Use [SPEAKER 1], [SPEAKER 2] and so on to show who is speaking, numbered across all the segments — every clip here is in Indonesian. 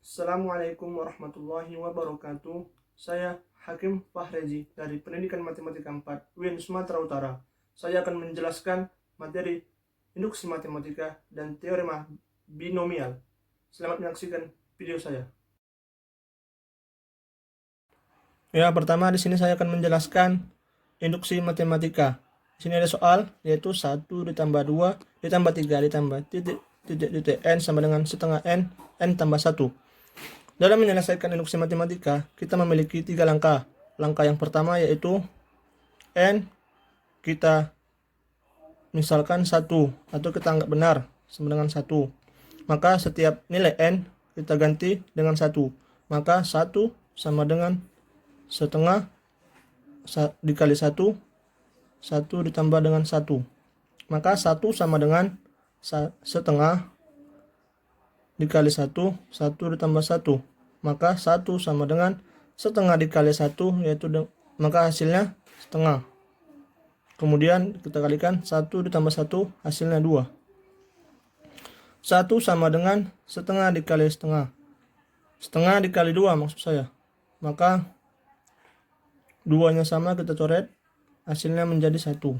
[SPEAKER 1] Assalamualaikum warahmatullahi wabarakatuh. Saya Hakim Fahrezi dari Pendidikan Matematika 4 UIN Sumatera Utara. Saya akan menjelaskan materi induksi matematika dan teorema binomial. Selamat menyaksikan video saya. Ya, pertama di sini saya akan menjelaskan induksi matematika. Di sini ada soal yaitu 1 ditambah 2 ditambah 3 ditambah titik n sama dengan setengah n tambah 1. Dalam menyelesaikan induksi matematika, kita memiliki 3 langkah. Langkah yang pertama yaitu n kita misalkan 1 atau kita anggap benar sama dengan 1. Maka setiap nilai n kita ganti dengan 1. Maka 1 sama dengan setengah dikali 1 ditambah dengan 1. Maka 1 sama dengan setengah dikali 1 ditambah 1. Maka 1 sama dengan setengah dikali 1, yaitu maka hasilnya setengah. Kemudian kita kalikan 1 ditambah 1 hasilnya 2. 1 sama dengan setengah dikali setengah. Setengah dikali 2 maksud saya. Maka 2-nya sama, kita coret, hasilnya menjadi 1.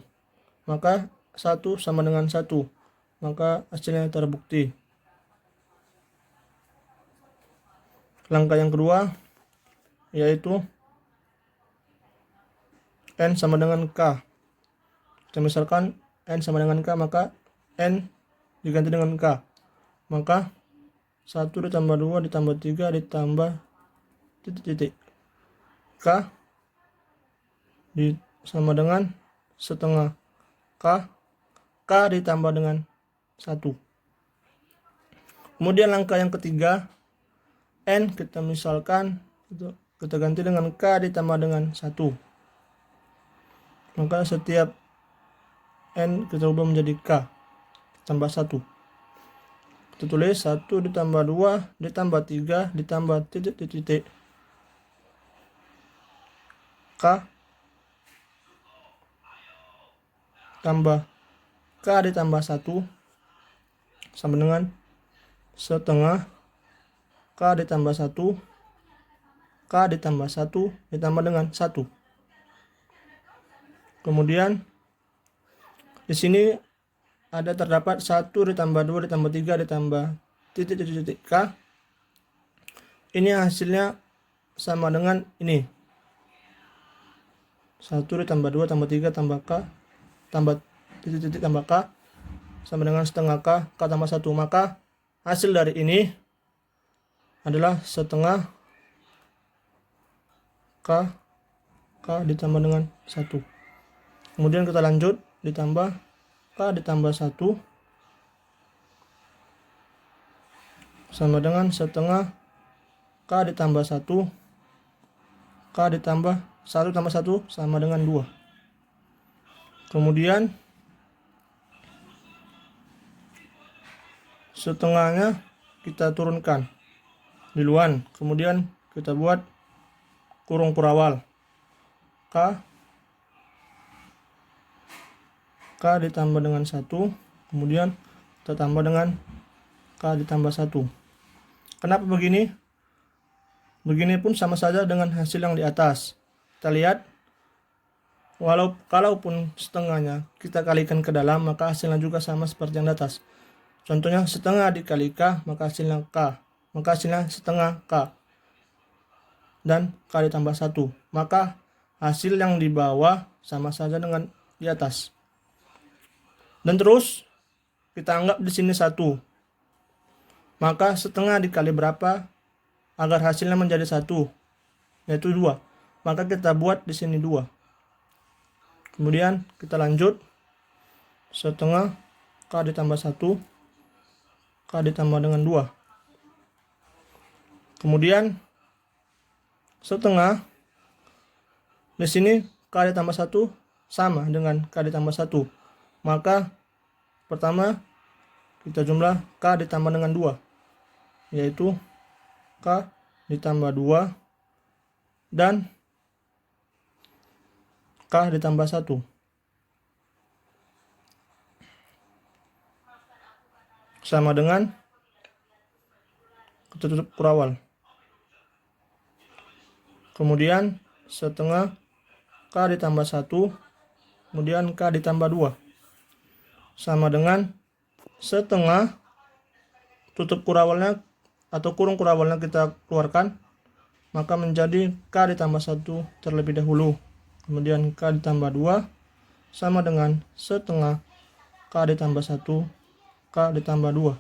[SPEAKER 1] Maka 1 sama dengan 1. Maka hasilnya terbukti. Langkah yang kedua yaitu n sama dengan k. Kita misalkan n sama dengan k, maka n diganti dengan k. Maka 1 ditambah 2 ditambah 3 ditambah titik k sama dengan setengah k ditambah dengan 1. Kemudian langkah yang ketiga, n kita misalkan kita ganti dengan k ditambah dengan 1. Maka setiap n kita ubah menjadi k tambah 1. Kita tulis 1 ditambah 2 ditambah 3 ditambah titik k tambah k ditambah 1 sama dengan setengah k ditambah 1 k ditambah 1 ditambah dengan 1. Kemudian di sini ada terdapat 1 ditambah 2 ditambah 3 ditambah titik k. Ini hasilnya sama dengan ini. 1 ditambah 2 tambah 3 tambah k tambah titik tambah k sama dengan setengah k tambah 1. Maka hasil dari ini adalah setengah k ditambah dengan 1. Kemudian kita lanjut ditambah k ditambah 1 sama dengan setengah k ditambah 1 k ditambah 1 tambah 1 sama dengan 2. Kemudian setengahnya kita turunkan duluan, kemudian kita buat kurung perawal k ditambah dengan 1, kemudian kita tambah dengan k ditambah 1. Kenapa begini? Begini pun sama saja dengan hasil yang di atas. Kita lihat, kalaupun setengahnya kita kalikan ke dalam, maka hasilnya juga sama seperti yang di atas. Contohnya setengah dikali k, maka hasilnya k. Maka hasilnya setengah k dan k ditambah 1. Maka hasil yang di bawah sama saja dengan di atas. Dan terus kita anggap di sini 1. Maka setengah dikali berapa agar hasilnya menjadi 1? Yaitu 2. Maka kita buat di sini 2. Kemudian kita lanjut, setengah k ditambah 1 k ditambah dengan 2. Kemudian setengah di sini k ditambah 1 sama dengan k ditambah 1. Maka pertama kita jumlah k ditambah dengan 2, yaitu k ditambah 2 dan k ditambah 1. Sama dengan kita tutup kurawal. Kemudian setengah K ditambah 1, kemudian K ditambah 2. Sama dengan setengah tutup kurawalnya atau kurung kurawalnya kita keluarkan, maka menjadi K ditambah 1 terlebih dahulu. Kemudian K ditambah 2 sama dengan setengah K ditambah 1, K ditambah 2.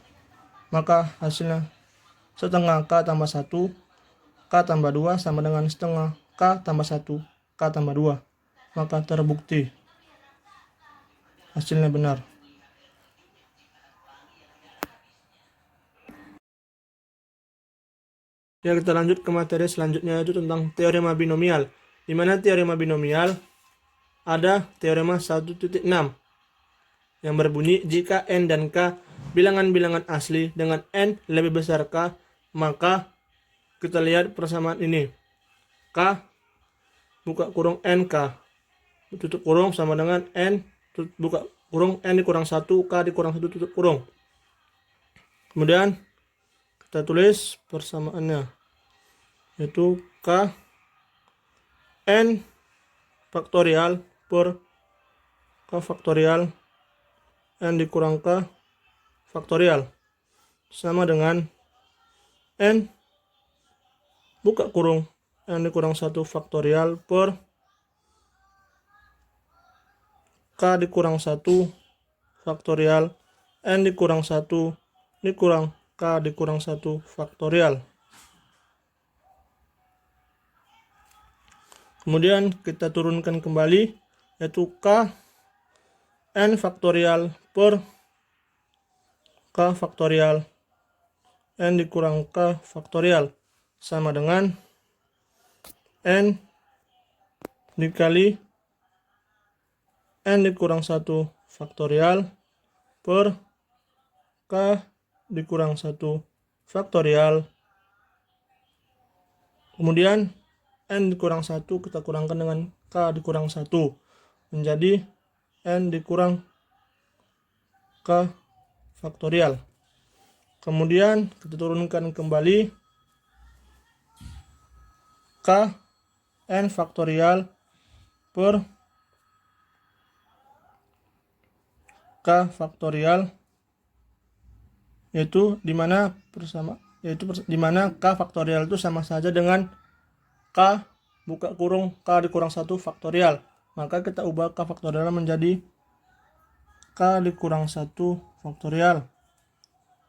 [SPEAKER 1] Maka hasilnya setengah K tambah 1, K tambah 2 sama dengan setengah K tambah 1, K tambah 2. Maka terbukti hasilnya benar. Ya, kita lanjut ke materi selanjutnya, yaitu tentang teorema binomial. Di mana teorema binomial ada teorema 1.6 yang berbunyi jika N dan K bilangan-bilangan asli dengan N lebih besar K, maka kita lihat persamaan ini. K buka kurung NK tutup kurung sama dengan N buka kurung N dikurang 1, K dikurang 1 tutup kurung. Kemudian kita tulis persamaannya, yaitu K N faktorial per K faktorial N dikurang K faktorial sama dengan N buka kurung N dikurang 1 faktorial per K dikurang 1 faktorial N dikurang 1 dikurang K dikurang 1 faktorial. Kemudian kita turunkan kembali, yaitu K N faktorial per K faktorial N dikurang K faktorial sama dengan N dikali N dikurang 1 faktorial per K dikurang 1 faktorial. Kemudian N dikurang 1 kita kurangkan dengan K dikurang 1 menjadi N dikurang K faktorial. Kemudian kita turunkan kembali K N faktorial per K faktorial, yaitu dimana K faktorial itu sama saja dengan K buka kurung K dikurang 1 faktorial. Maka kita ubah K faktorial menjadi K dikurang 1 faktorial.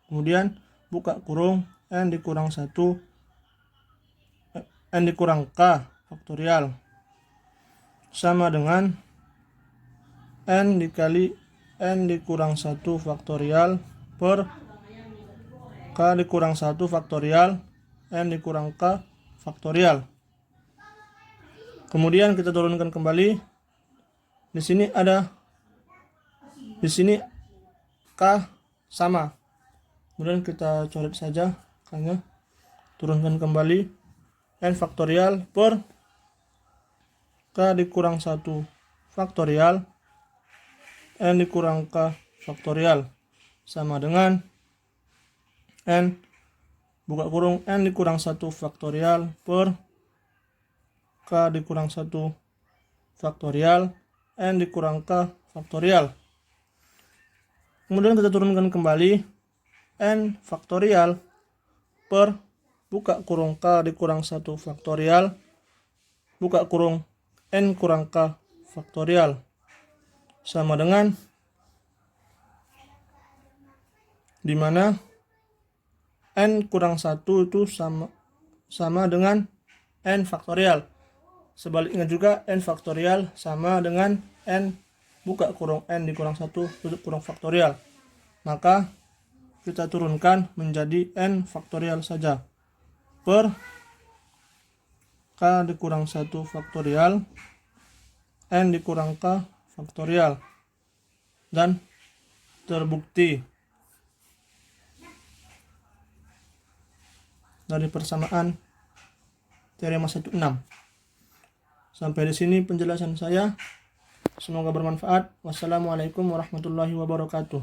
[SPEAKER 1] Kemudian buka kurung N dikurang 1 N dikurang K faktorial sama dengan N dikali N dikurang 1 faktorial per K dikurang 1 faktorial N dikurang K faktorial. Kemudian kita turunkan kembali. Di sini K sama. Kemudian kita coret saja K-nya. Turunkan kembali N faktorial per K dikurang 1 faktorial N dikurang K faktorial sama dengan N buka kurung N dikurang 1 faktorial per K dikurang 1 faktorial N dikurang K faktorial. Kemudian kita turunkan kembali N faktorial per buka kurung K dikurang 1 faktorial buka kurung N kurang K faktorial sama dengan dimana N kurang 1 itu sama dengan N faktorial. Sebaliknya juga N faktorial sama dengan N buka kurung N dikurang 1 tutup kurung faktorial. Maka kita turunkan menjadi N faktorial saja per K dikurang 1 faktorial N dikurang K faktorial. Dan terbukti dari persamaan teorema 1.6. Sampai di sini penjelasan saya. Semoga bermanfaat. Wassalamualaikum warahmatullahi wabarakatuh.